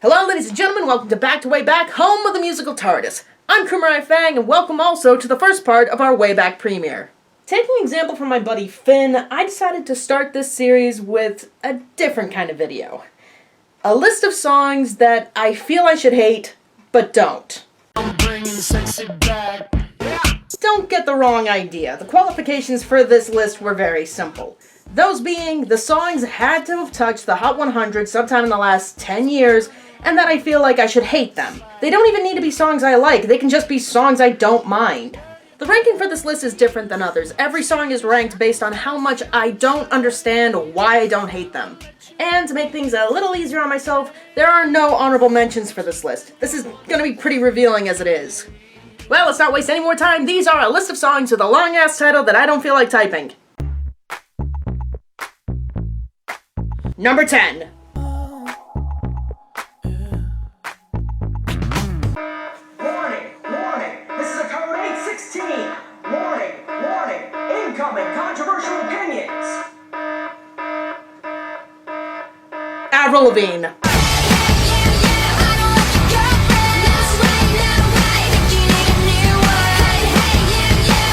Hello ladies and gentlemen, welcome to Back to Way Back, home of the musical TARDIS. I'm Kumerai Fang, and welcome also to the first part of our Way Back premiere. Taking an example from my buddy Finn, I decided to start this series with a different kind of video. A list of songs that I feel I should hate, but don't. I'm bringing sexy back. Don't get the wrong idea. The qualifications for this list were very simple. Those being, the songs had to have touched the Hot 100 sometime in the last 10 years, and that I feel like I should hate them. They don't even need to be songs I like, they can just be songs I don't mind. The ranking for this list is different than others. Every song is ranked based on how much I don't understand why I don't hate them. And to make things a little easier on myself, there are no honorable mentions for this list. This is gonna be pretty revealing as it is. Well, let's not waste any more time. These are a list of songs with a long-ass title that I don't feel like typing. Number 10. Warning, incoming controversial opinions. Avril Lavigne.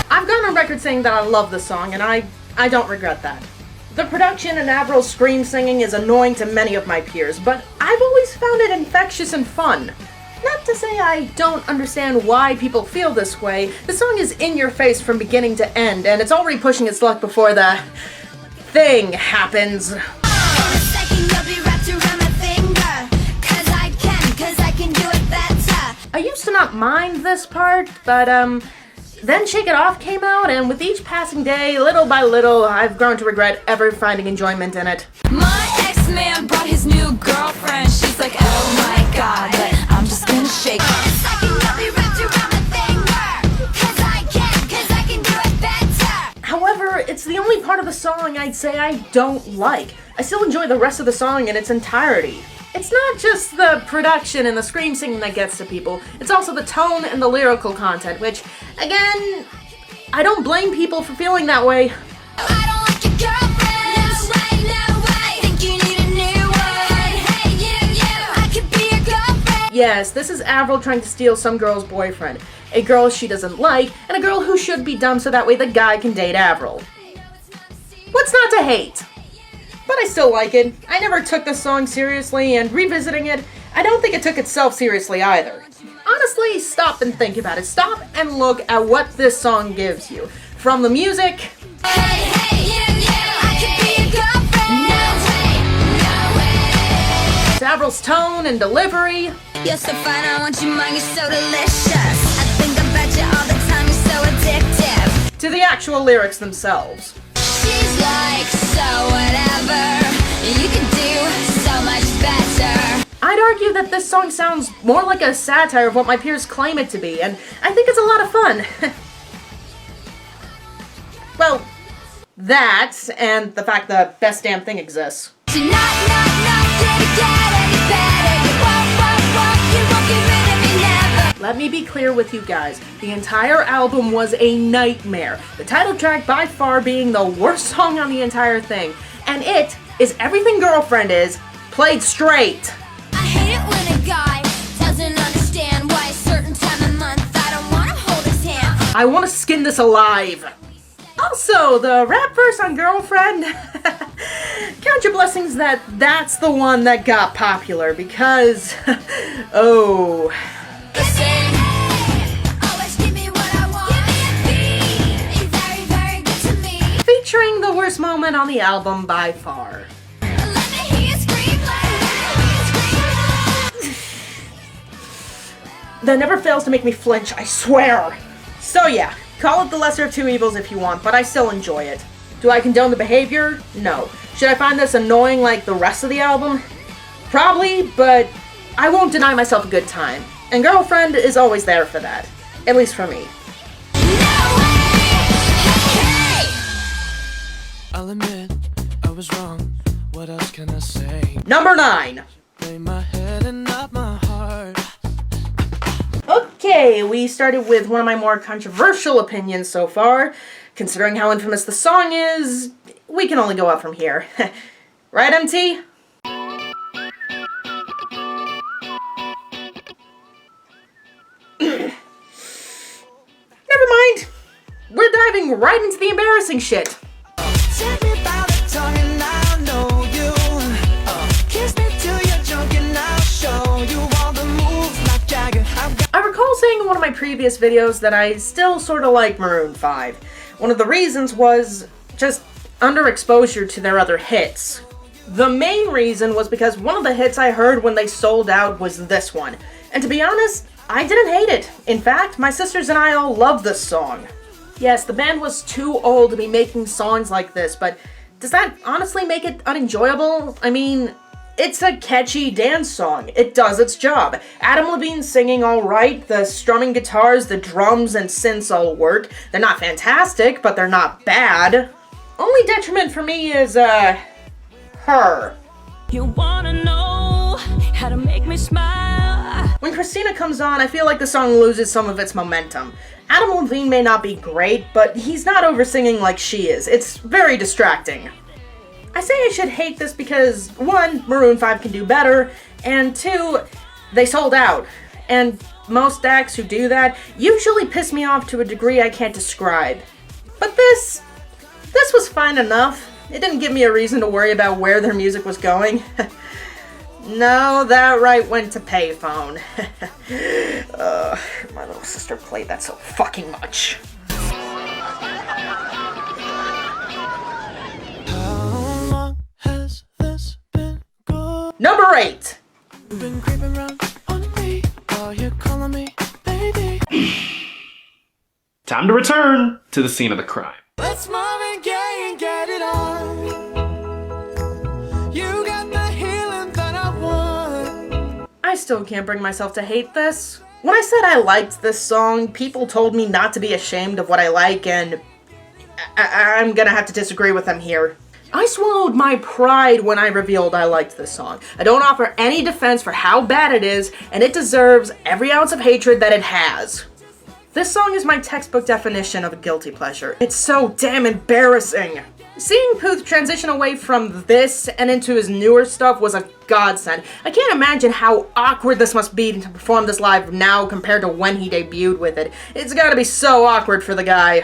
I've gone on record saying that I love this song, and I don't regret that. The production and Avril's scream singing is annoying to many of my peers, but I've always found it infectious and fun. Not to say I don't understand why people feel this way. The song is in your face from beginning to end, and it's already pushing its luck before the thing happens. I used to not mind this part, but then Shake It Off came out, and with each passing day, little by little, I've grown to regret ever finding enjoyment in it. My ex-man brought his new girlfriend. She's like, oh my god, but I'm just gonna shake it. However, it's the only part of the song I'd say I don't like. I still enjoy the rest of the song in its entirety. It's not just the production and the scream singing that gets to people, it's also the tone and the lyrical content, which, again, I don't blame people for feeling that way. I don't like your girlfriend. No way. Think you need a new one. Hey, you, I could be your girlfriend. Yes, this is Avril trying to steal some girl's boyfriend. A girl she doesn't like, and a girl who should be dumb so that way the guy can date Avril. What's not to hate? But I still like it. I never took this song seriously, and revisiting it, I don't think it took itself seriously either. Honestly, stop and think about it. Stop and look at what this song gives you. From the music, Hey, you, I could be your girlfriend. No way. to Avril's tone and delivery, You're so fine, I want you mine, you're so delicious. I think about you all the time, you're so addictive. to the actual lyrics themselves. She's like, so whatever, you can do so much better. I'd argue that this song sounds more like a satire of what my peers claim it to be, and I think it's a lot of fun. Well, that, and the fact the best damn thing exists. So not, did it get any better? You won't, you won't get rid of me never. Let me be clear with you guys, the entire album was a nightmare. The title track by far being the worst song on the entire thing, and it is Everything Girlfriend Is, played straight. I hate it when a guy doesn't understand why a certain time of month I don't want to hold his hand. I want to skin this alive. Also, the rap verse on Girlfriend, count your blessings that that's the one that got popular, because, oh. Always give me what I want. Give me a beat. You're very, very good to me. Featuring the worst moment on the album by far. Let me hear you scream That never fails to make me flinch, I swear. So yeah, call it the lesser of two evils if you want, but I still enjoy it. Do I condone the behavior? No. Should I find this annoying like the rest of the album? Probably, but I won't deny myself a good time. And Girlfriend is always there for that. At least for me. I'll admit I was wrong. What else can I say? Number 9. Lay my head and not my heart. Okay, we started with one of my more controversial opinions so far. Considering how infamous the song is, we can only go up from here. Right, MT? diving right into the embarrassing shit. Take me by the tongue and I'll know you. Kiss me till you're drunk and I'll show you all the moves like Jagger. I recall saying in one of my previous videos that I still sort of like Maroon 5. One of the reasons was just underexposure to their other hits. The main reason was because one of the hits I heard when they sold out was this one. And to be honest, I didn't hate it. In fact, my sisters and I all love this song. Yes, the band was too old to be making songs like this, but does that honestly make it unenjoyable? I mean, it's a catchy dance song. It does its job. Adam Levine's singing all right, the strumming guitars, the drums, and synths all work. They're not fantastic, but they're not bad. Only detriment for me is, her. You wanna know how to make me smile? When Christina comes on, I feel like the song loses some of its momentum. Adam Levine may not be great, but he's not over-singing like she is. It's very distracting. I say I should hate this because, 1, Maroon 5 can do better, and 2, they sold out. And most acts who do that usually piss me off to a degree I can't describe. But this was fine enough. It didn't give me a reason to worry about where their music was going. No, that right went to payphone. My little sister played that so fucking much. How long has this been going? Number 8. You've been creeping around on me while you're calling me baby. Time to return to the scene of the crime. Let's Marvin Gaye and get it on. You got the healing that I want. I still can't bring myself to hate this. When I said I liked this song, people told me not to be ashamed of what I like, and I'm gonna have to disagree with them here. I swallowed my pride when I revealed I liked this song. I don't offer any defense for how bad it is, and it deserves every ounce of hatred that it has. This song is my textbook definition of a guilty pleasure. It's so damn embarrassing. Seeing Puth transition away from this and into his newer stuff was a godsend. I can't imagine how awkward this must be to perform this live now compared to when he debuted with it. It's gotta be so awkward for the guy.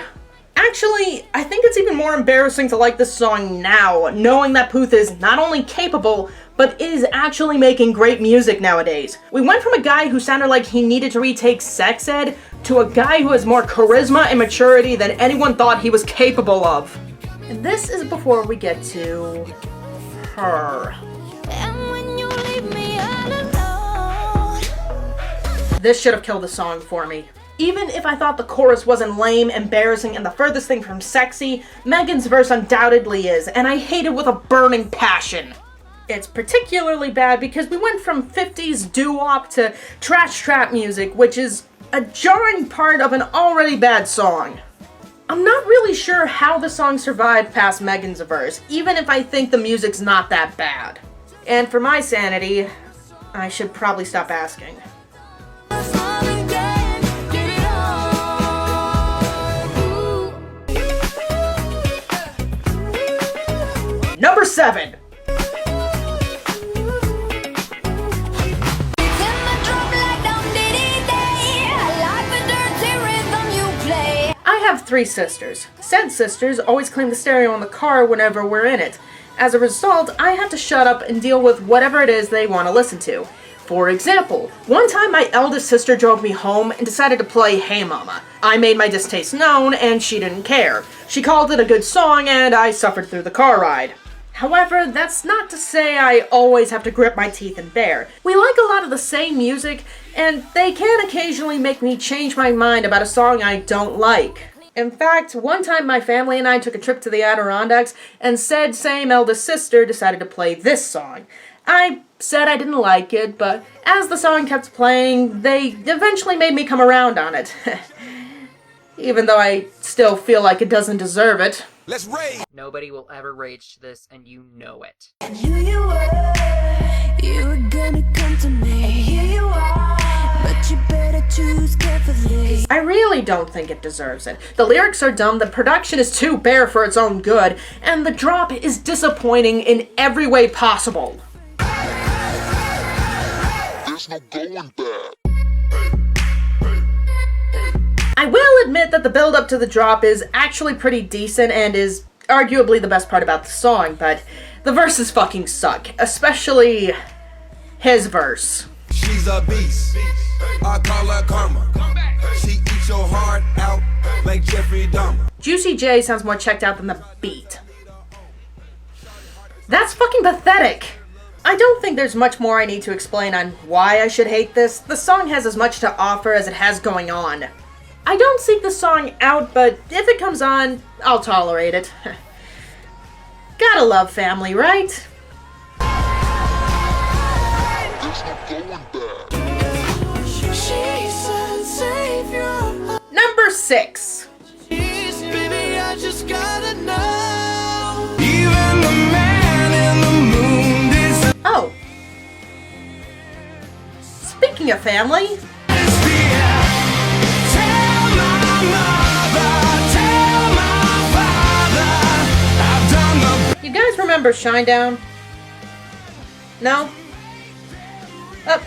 Actually, I think it's even more embarrassing to like this song now, knowing that Puth is not only capable, but is actually making great music nowadays. We went from a guy who sounded like he needed to retake sex ed to a guy who has more charisma and maturity than anyone thought he was capable of. And this is before we get to her. And when you leave me all alone. This should have killed the song for me. Even if I thought the chorus wasn't lame, embarrassing, and the furthest thing from sexy, Megan's verse undoubtedly is, and I hate it with a burning passion. It's particularly bad because we went from 50s doo-wop to trash trap music, which is a jarring part of an already bad song. I'm not really sure how the song survived past Megan's verse, even if I think the music's not that bad. And for my sanity, I should probably stop asking. Let's Marvin Gaye and get it on. Number 7. I have 3 sisters. Said sisters always claim the stereo in the car whenever we're in it. As a result, I have to shut up and deal with whatever it is they want to listen to. For example, one time my eldest sister drove me home and decided to play Hey Mama. I made my distaste known and she didn't care. She called it a good song and I suffered through the car ride. However, that's not to say I always have to grit my teeth and bear. We like a lot of the same music, and they can occasionally make me change my mind about a song I don't like. In fact, one time my family and I took a trip to the Adirondacks, and said same eldest sister decided to play this song. I said I didn't like it, but as the song kept playing, they eventually made me come around on it. Even though I still feel like it doesn't deserve it. Let's rage. Nobody will ever rage to this, and you know it. And who you were gonna come to me. And here you are, but you better choose carefully. I really don't think it deserves it. The lyrics are dumb, the production is too bare for its own good, and the drop is disappointing in every way possible. There's no going back. I will admit that the build up to the drop is actually pretty decent and is arguably the best part about the song, but the verses fucking suck, especially his verse. She's a beast. I call her karma. She eats your heart out like Jeffrey Dahmer. Juicy J sounds more checked out than the beat. That's fucking pathetic. I don't think there's much more I need to explain on why I should hate this. The song has as much to offer as it has going on. I don't seek the song out, but if it comes on, I'll tolerate it. Gotta love family, right? Number 6. Baby, I just gotta know. Even the man in the moon is Oh. Speaking of family, tell my mother, tell my father, I've done the you guys remember Shinedown? No? Oh,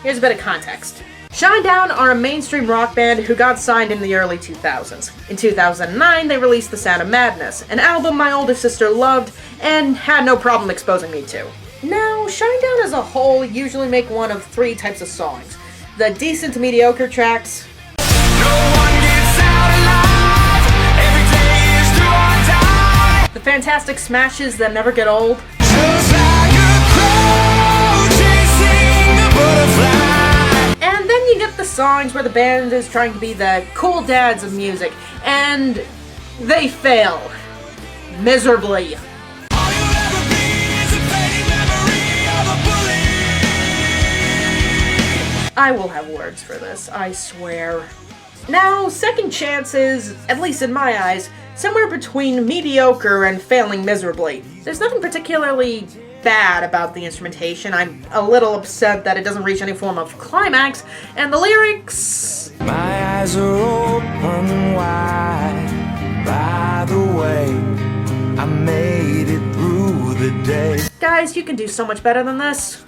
here's a bit of context. Shinedown are a mainstream rock band who got signed in the early 2000s. In 2009, they released The Sound of Madness, an album my older sister loved and had no problem exposing me to. Now, Shinedown as a whole usually make one of 3 types of songs. The decent to mediocre tracks, no one gets out alive. Every day is do or die. the fantastic smashes that never get old, Just like a crow chasing a butterfly. and then you get the songs where the band is trying to be the cool dads of music, and they fail. Miserably. All you'll ever be is a fading memory of a bully. I will have words for this, I swear. Now, Second Chance is, at least in my eyes, somewhere between mediocre and failing miserably. There's nothing particularly bad about the instrumentation. I'm a little upset that it doesn't reach any form of climax, and the lyrics... My eyes are open wide. By the way, I made it through the day. Guys, you can do so much better than this.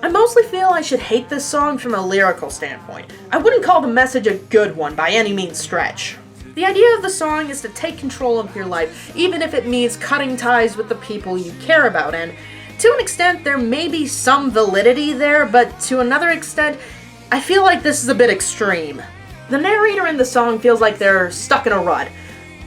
I mostly feel I should hate this song from a lyrical standpoint. I wouldn't call the message a good one by any means stretch. The idea of the song is to take control of your life, even if it means cutting ties with the people you care about, and to an extent there may be some validity there, but to another extent, I feel like this is a bit extreme. The narrator in the song feels like they're stuck in a rut,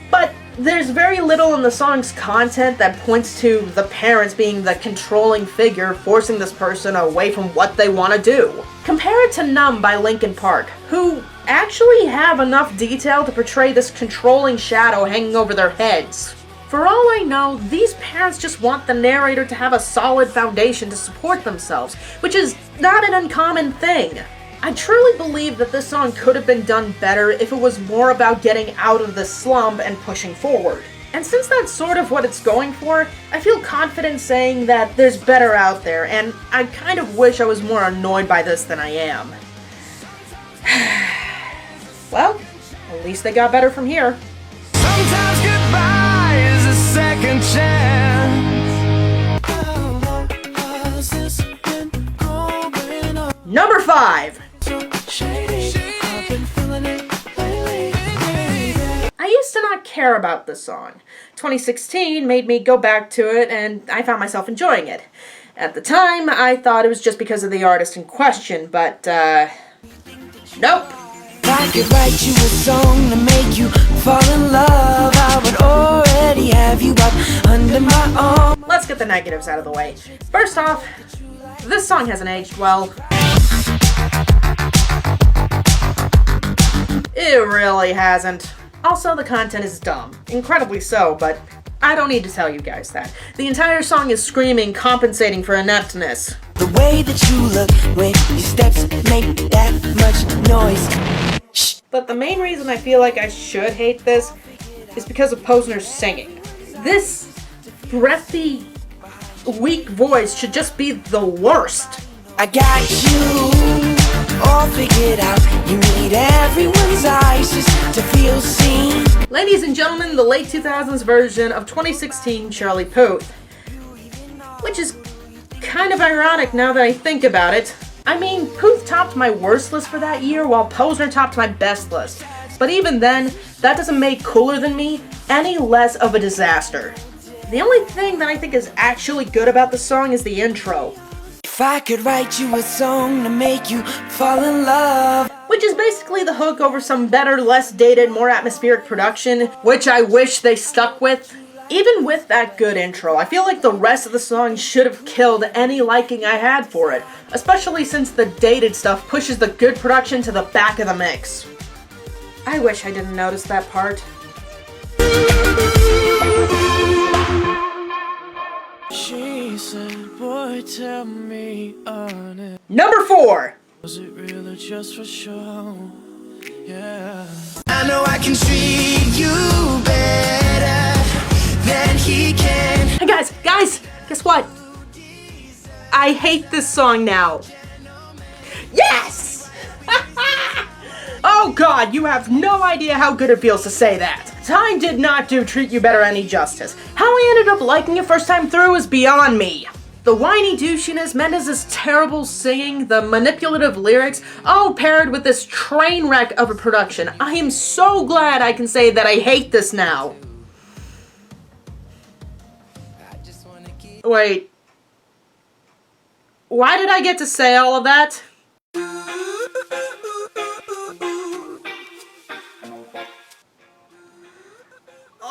but there's very little in the song's content that points to the parents being the controlling figure forcing this person away from what they want to do. Compare it to Numb by Linkin Park, who actually have enough detail to portray this controlling shadow hanging over their heads. For all I know, these parents just want the narrator to have a solid foundation to support themselves, which is not an uncommon thing. I truly believe that this song could have been done better if it was more about getting out of the slump and pushing forward. And since that's sort of what it's going for, I feel confident saying that there's better out there, and I kind of wish I was more annoyed by this than I am. Well, at least they got better from here. Sometimes goodbye is a second chance. Number 5. I used to not care about this song. 2016 made me go back to it, and I found myself enjoying it. At the time, I thought it was just because of the artist in question, but, nope. If I could write you a song to make you fall in love, I would already have you up under my arm. Let's get the negatives out of the way. First off, this song hasn't aged well. It really hasn't. Also, the content is dumb. Incredibly so, but I don't need to tell you guys that. The entire song is screaming, compensating for ineptness. The way that you look when your steps make that much noise. Shh. But the main reason I feel like I should hate this is because of Posner's singing. This breathy, weak voice should just be the worst. I got you all figured out. You need everyone's eyes just to feel seen. Ladies and gentlemen, the late 2000s version of 2016 Charlie Puth. Which is kind of ironic now that I think about it. I mean, Puth topped my worst list for that year, while Posner topped my best list. But even then, that doesn't make Cooler Than Me any less of a disaster. The only thing that I think is actually good about the song is the intro, If I could write you a song to make you fall in love. which is basically the hook over some better, less dated, more atmospheric production, which I wish they stuck with. Even with that good intro, I feel like the rest of the song should have killed any liking I had for it, especially since the dated stuff pushes the good production to the back of the mix. I wish I didn't notice that part. She said, boy, tell me honest. Number 4. Was it real or just for show? Yeah. I know I can treat you better than he can. Hey guys, guess what? I hate this song now. Yes! Oh god, you have no idea how good it feels to say that. Time did not do Treat You Better any justice. How I ended up liking it first time through is beyond me. The whiny douchiness, Mendez's terrible singing, the manipulative lyrics, all paired with this train wreck of a production. I am so glad I can say that I hate this now. Wait. Why did I get to say all of that?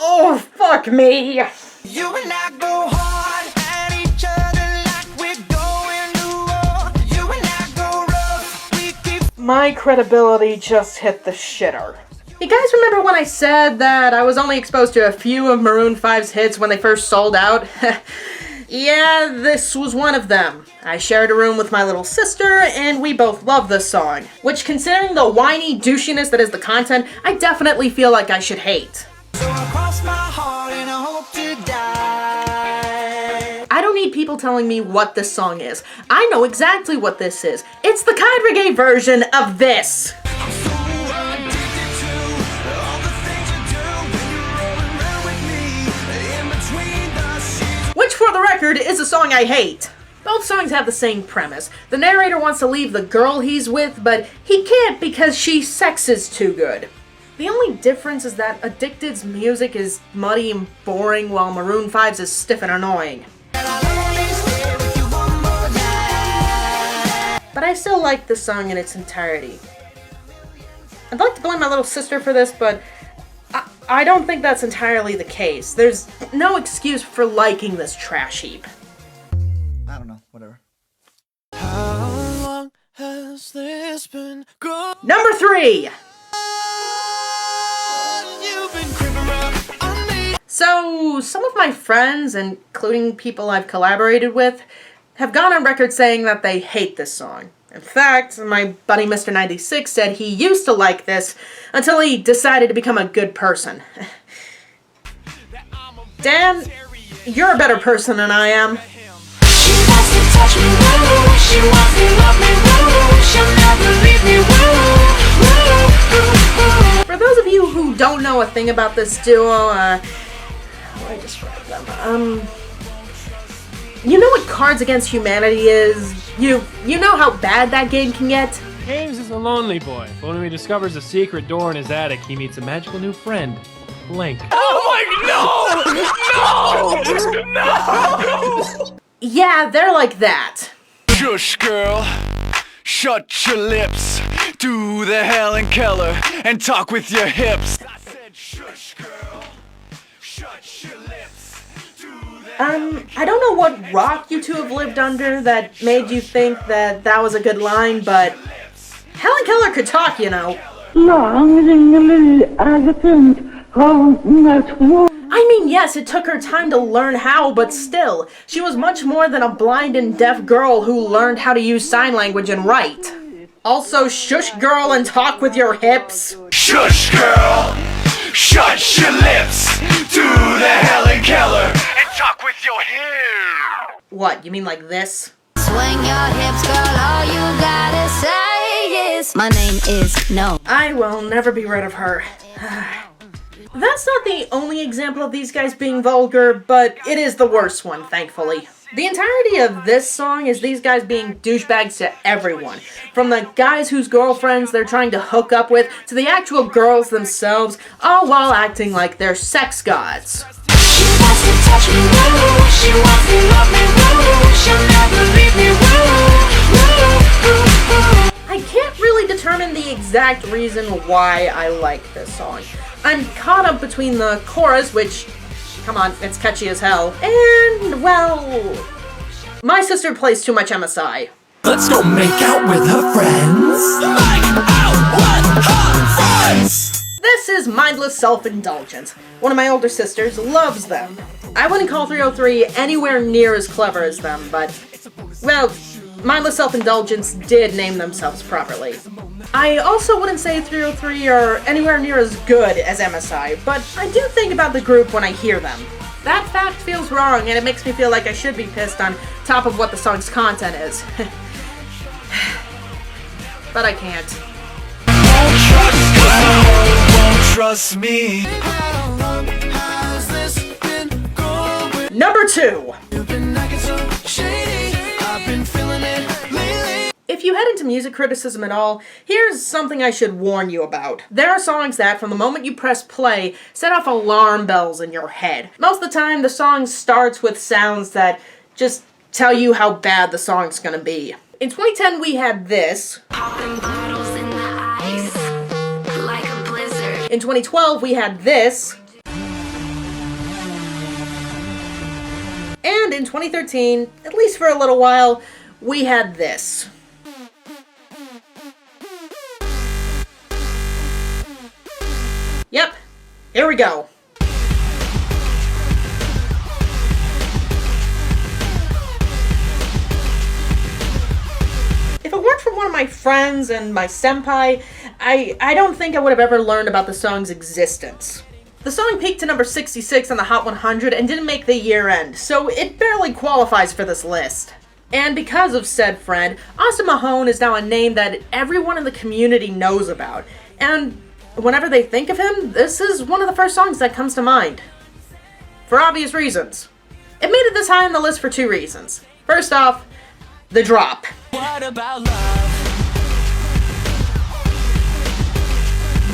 Oh, fuck me! You and I go hard at each other like we're going to war. You and I go rough, we keep. My credibility just hit the shitter. You guys remember when I said that I was only exposed to a few of Maroon 5's hits when they first sold out? Yeah, this was one of them. I shared a room with my little sister, and we both love this song. Which, considering the whiny douchiness that is the content, I definitely feel like I should hate. So I cross my heart and I hope to die. I don't need people telling me what this song is. I know exactly what this is. It's the Kind Reggae version of this. I'm so addicted to all the things you do when you're rolling around with me in between the sheets. Which, for the record, is a song I hate. Both songs have the same premise. The narrator wants to leave the girl he's with, but he can't because she sexes too good. The only difference is that Addicted's music is muddy and boring, while Maroon 5's is stiff and annoying. And I'll only stay with you one more night. But I still like this song in its entirety. I'd like to blame my little sister for this, but I don't think that's entirely the case. There's no excuse for liking this trash heap. I don't know, whatever. How long has this been going? Number 3! You've been creeping around on me. So, some of my friends, including people I've collaborated with, have gone on record saying that they hate this song. In fact, my buddy Mr. 96 said he used to like this until he decided to become a good person. Dan, you're a better person than I am. She wants to touch me, woo. She wants to love me, woo. She'll never leave me, woo. For those of you who don't know a thing about this duo, how do I describe them? You know what Cards Against Humanity is? You know how bad that game can get? James is a lonely boy, but when he discovers a secret door in his attic, he meets a magical new friend, Blink. Yeah, they're like that. Shush, girl. Shut your lips. Do the Helen Keller and talk with your hips. I said, shush, girl. Shut your lips. Do the I don't know what rock you two have lived under that made you think that that was a good line, but Helen Keller could talk, you know. I mean, yes, it took her time to learn how, but still, she was much more than a blind and deaf girl who learned how to use sign language and write. Also, shush girl and talk with your hips. Shush, girl. Shut your lips. Do the Helen Keller and talk with your hair. What, you mean like this? Swing your hips, girl, all you gotta say is my name is no. I will never be rid of her. That's not the only example of these guys being vulgar, but it is the worst one, thankfully. The entirety of this song is these guys being douchebags to everyone. From the guys whose girlfriends they're trying to hook up with, to the actual girls themselves, all while acting like they're sex gods. She wants to touch me, woo. She wants to love me, woo. She'll never leave me, woo. I can't really determine the exact reason why I like this song. I'm caught up between the chorus, which, come on, it's catchy as hell, and, well, my sister plays too much MSI. Let's go make out with her friends. Make out with her friends. This is mindless self-indulgence. One of my older sisters loves them. I wouldn't call 303 anywhere near as clever as them, but, well, mindless self-indulgence did name themselves properly. I also wouldn't say 303 are anywhere near as good as MSI, but I do think about the group when I hear them. That fact feels wrong, and it makes me feel like I should be pissed on top of what the song's content is. But I can't. Trust me. Number 2. If you head into music criticism at all, here's something I should warn you about. There are songs that, from the moment you press play, set off alarm bells in your head. Most of the time, the song starts with sounds that just tell you how bad the song's gonna be. In 2010, we had this. Popping bottles in the ice, like a blizzard. In 2012, we had this. And in 2013, at least for a little while, we had this. Yep, here we go. If it weren't for one of my friends and my senpai, I don't think I would have ever learned about the song's existence. The song peaked to number 66 on the Hot 100 and didn't make the year end, so it barely qualifies for this list. And because of said friend, Austin Mahone is now a name that everyone in the community knows about, and whenever they think of him, this is one of the first songs that comes to mind. For obvious reasons. It made it this high on the list for 2 reasons. First off, the drop. What about love?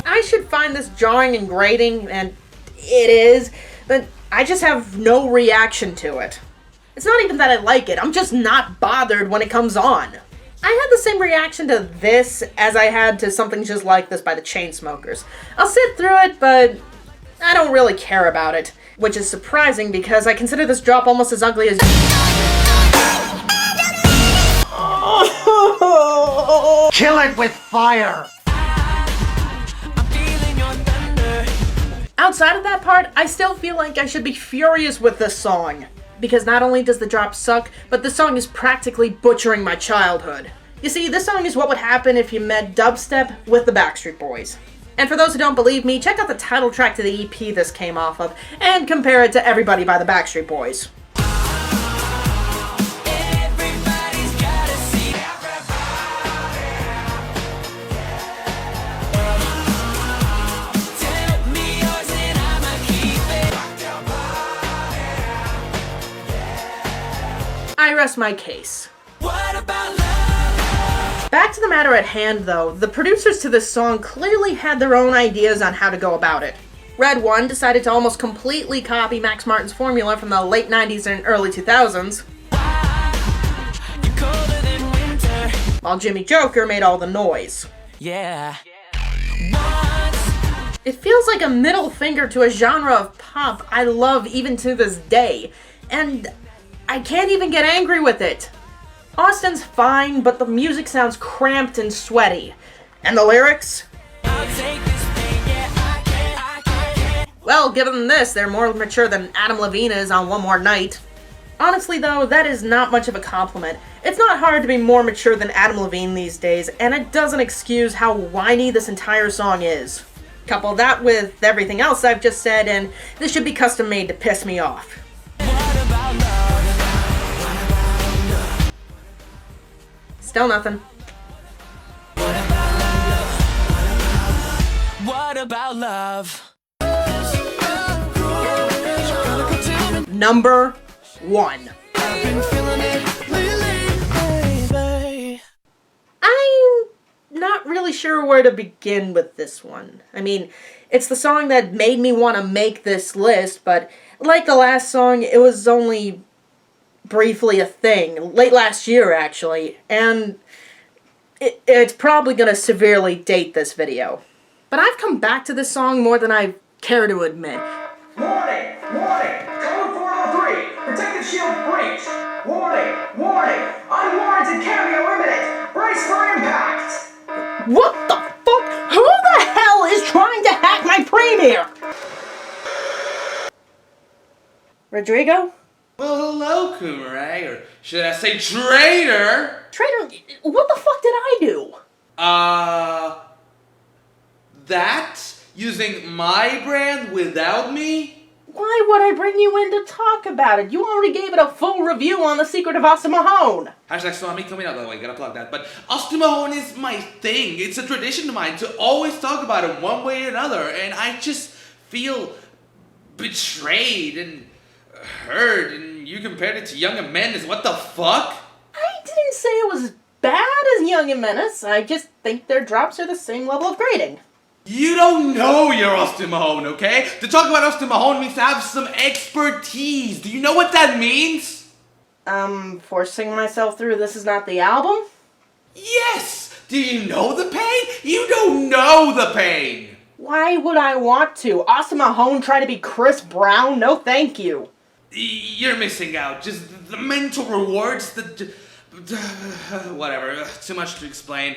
I should find this jarring and grating, and it is, but I just have no reaction to it. It's not even that I like it, I'm just not bothered when it comes on. I had the same reaction to this as I had to something just like this by the Chainsmokers. I'll sit through it, but I don't really care about it, which is surprising because I consider this drop almost as ugly as... Kill it with fire! Outside of that part, I still feel like I should be furious with this song. Because not only does the drop suck, but the song is practically butchering my childhood. You see, this song is what would happen if you met dubstep with the Backstreet Boys. And for those who don't believe me, check out the title track to the EP this came off of, and compare it to Everybody by the Backstreet Boys. I rest my case. What about love? Back to the matter at hand, though, the producers to this song clearly had their own ideas on how to go about it. Red One decided to almost completely copy Max Martin's formula from the late 90s and early 2000s, while Jimmy Joker made all the noise. Yeah. It feels like a middle finger to a genre of pop I love even to this day, and I can't even get angry with it. Austin's fine, but the music sounds cramped and sweaty. And the lyrics? Well, given this, they're more mature than Adam Levine is on One More Night. Honestly though, that is not much of a compliment. It's not hard to be more mature than Adam Levine these days, and it doesn't excuse how whiny this entire song is. Couple that with everything else I've just said, and this should be custom made to piss me off. Still nothing. What about love? Number 1. I've been feeling it lately, baby. I'm not really sure where to begin with this one. I mean, it's the song that made me want to make this list, but like the last song, it was only briefly a thing, late last year actually, and it's probably going to severely date this video. But I've come back to this song more than I care to admit. Warning! Warning! Code 403! Protective shield breached! Warning! Warning! Unwarranted cameo imminent! Brace for impact! What the fuck? Who the hell is trying to hack my premiere? Rodrigo? Well, hello, Kumerai, or should I say traitor? Traitor? What the fuck did I do? That? Using my brand without me? Why would I bring you in to talk about it? You already gave it a full review on The Secret of Austin Mahone. Hashtag Swami coming out, by the way, gotta plug that. But Austin Mahone is my thing. It's a tradition of mine to always talk about it one way or another, and I just feel betrayed and hurt, and you compared it to Young and Menace. What the fuck? I didn't say it was as bad as Young and Menace. I just think their drops are the same level of grading. You don't know you're Austin Mahone, okay? To talk about Austin Mahone means to have some expertise. Do you know what that means? Forcing myself through This Is Not the Album? Yes! Do you know the pain? You don't know the pain! Why would I want to? Austin Mahone try to be Chris Brown? No thank you. You're missing out. Just the mental rewards, whatever, too much to explain.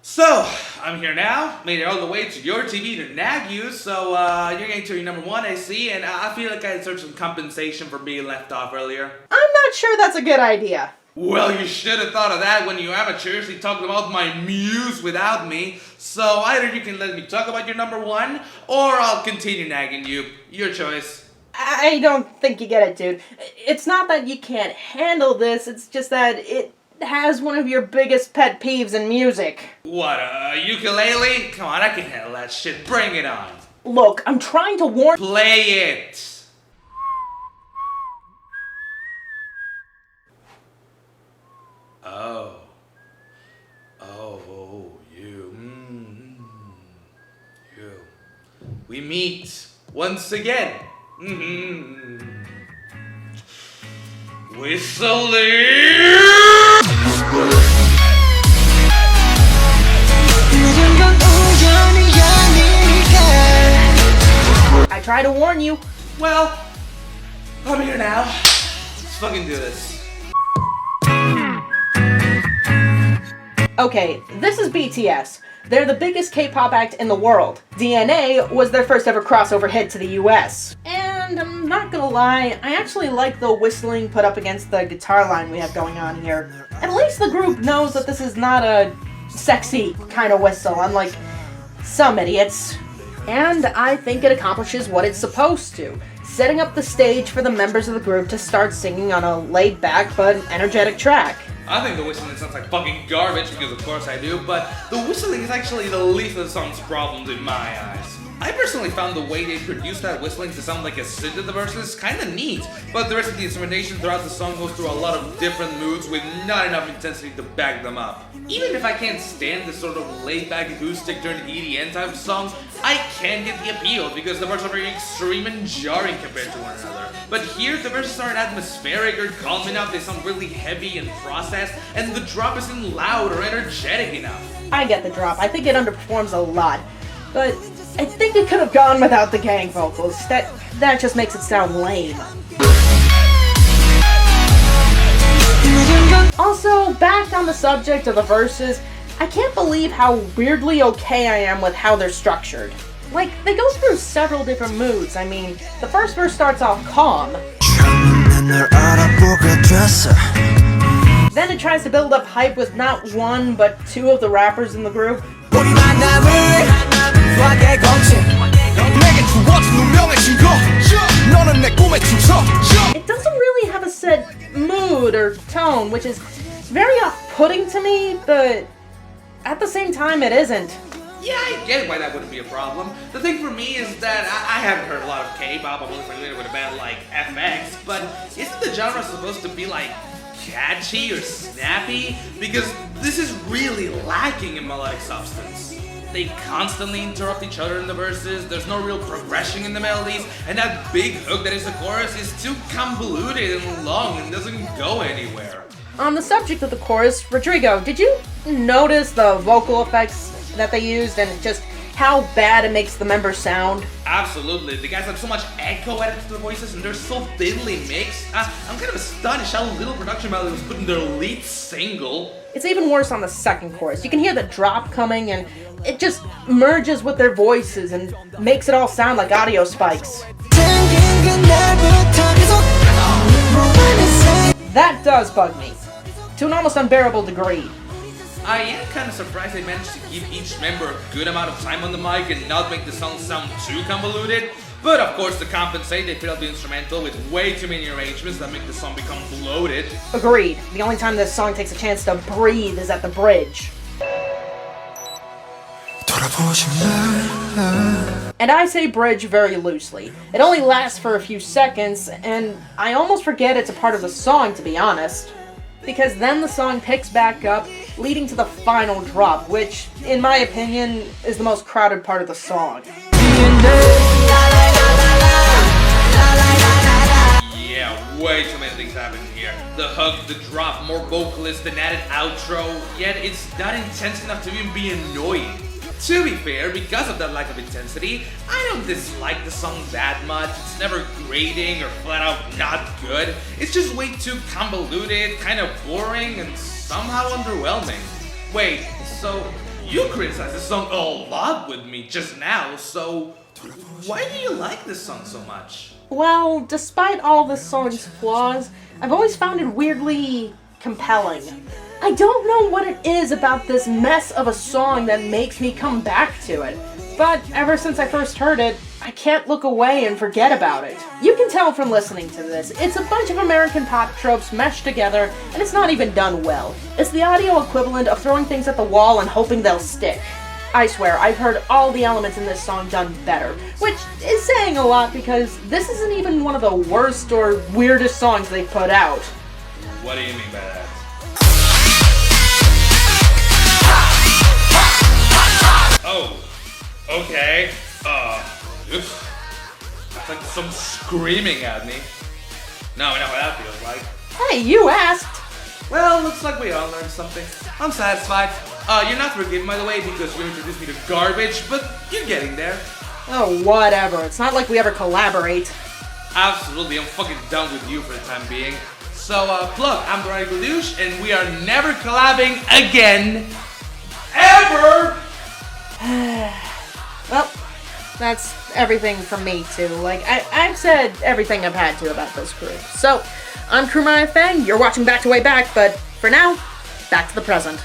So, I'm here now, made it all the way to your TV to nag you, so you're getting to your number one, I see, and I feel like I deserve some compensation for being left off earlier. I'm not sure that's a good idea. Well, you should have thought of that when you amateurishly talked about my muse without me, so either you can let me talk about your number one, or I'll continue nagging you. Your choice. I don't think you get it, dude. It's not that you can't handle this, it's just that it has one of your biggest pet peeves in music. What, a ukulele? Come on, I can handle that shit. Bring it on. Look, I'm trying to warn— Play it. Oh. Oh, you. You. We meet once again. Whistling. I try to warn you. Well, I'm here now. Let's fucking do this. Okay, this is BTS. They're the biggest K-pop act in the world. DNA was their first ever crossover hit to the US. And I'm not gonna lie, I actually like the whistling put up against the guitar line we have going on here. At least the group knows that this is not a sexy kind of whistle, unlike some idiots. And I think it accomplishes what it's supposed to, setting up the stage for the members of the group to start singing on a laid-back but energetic track. I think the whistling sounds like fucking garbage, because of course I do, but the whistling is actually the least of the song's problems in my eyes. I personally found the way they produced that whistling to sound like a synth in the verses kinda neat, but the rest of the instrumentation throughout the song goes through a lot of different moods with not enough intensity to back them up. Even if I can't stand this sort of laid-back acoustic during the EDM type of songs, I can get the appeal because the verses are very extreme and jarring compared to one another. But here, the verses aren't atmospheric or calm enough, they sound really heavy and processed, and the drop isn't loud or energetic enough. I get the drop. I think it underperforms a lot, but I think it could have gone without the gang vocals. That just makes it sound lame. Also, back on the subject of the verses, I can't believe how weirdly okay I am with how they're structured. Like, they go through several different moods. I mean, the first verse starts off calm. Then it tries to build up hype with not one, but two of the rappers in the group. It doesn't really have a set mood or tone, which is very off-putting to me, but at the same time it isn't. Yeah, I get why that wouldn't be a problem. The thing for me is that I haven't heard a lot of K-pop. I'm only familiar with a band like FX, but isn't the genre supposed to be like catchy or snappy? Because this is really lacking in melodic substance. They constantly interrupt each other in the verses, there's no real progression in the melodies, and that big hook that is the chorus is too convoluted and long and doesn't go anywhere. On the subject of the chorus, Rodrigo, did you notice the vocal effects that they used and just how bad it makes the members sound? Absolutely, the guys have so much echo added to their voices and they're so thinly mixed. I'm kind of astonished how little production value was put in their lead single. It's even worse on the second chorus. You can hear the drop coming and it just merges with their voices and makes it all sound like audio spikes. That does bug me, to an almost unbearable degree. I am kind of surprised they managed to give each member a good amount of time on the mic and not make the song sound too convoluted. But of course, to compensate, they filled out the instrumental with way too many arrangements that make the song become bloated. Agreed. The only time this song takes a chance to breathe is at the bridge. And I say bridge very loosely. It only lasts for a few seconds, and I almost forget it's a part of the song, to be honest. Because then the song picks back up, leading to the final drop, which, in my opinion, is the most crowded part of the song. Yeah, way too many things happen here. The hook, the drop, more vocalists, an added outro, yet it's not intense enough to even be annoying. To be fair, because of that lack of intensity, I don't dislike the song that much. It's never grating or flat out not good. It's just way too convoluted, kind of boring, and somehow underwhelming. Wait, so you criticized this song a lot with me just now, so why do you like this song so much? Well, despite all the song's flaws, I've always found it weirdly compelling. I don't know what it is about this mess of a song that makes me come back to it, but ever since I first heard it, I can't look away and forget about it. You can tell from listening to this, it's a bunch of American pop tropes meshed together, and it's not even done well. It's the audio equivalent of throwing things at the wall and hoping they'll stick. I swear, I've heard all the elements in this song done better, which is saying a lot because this isn't even one of the worst or weirdest songs they've put out. What do you mean by that? Oh, okay. Oops. That's like some screaming at me. Now I know what that feels like. Hey, you asked! Well, looks like we all learned something. I'm satisfied. You're not forgiven, by the way, because you introduced me to garbage, but you're getting there. Oh, whatever. It's not like we ever collaborate. Absolutely, I'm fucking done with you for the time being. So, Plug, I'm Kumerai Galush, and we are never collabing again. Ever! Well, that's everything from me, too. Like, I've said everything I've had to about this group. So, I'm Kumerai Fang, you're watching Back to Way Back, but for now, back to the present.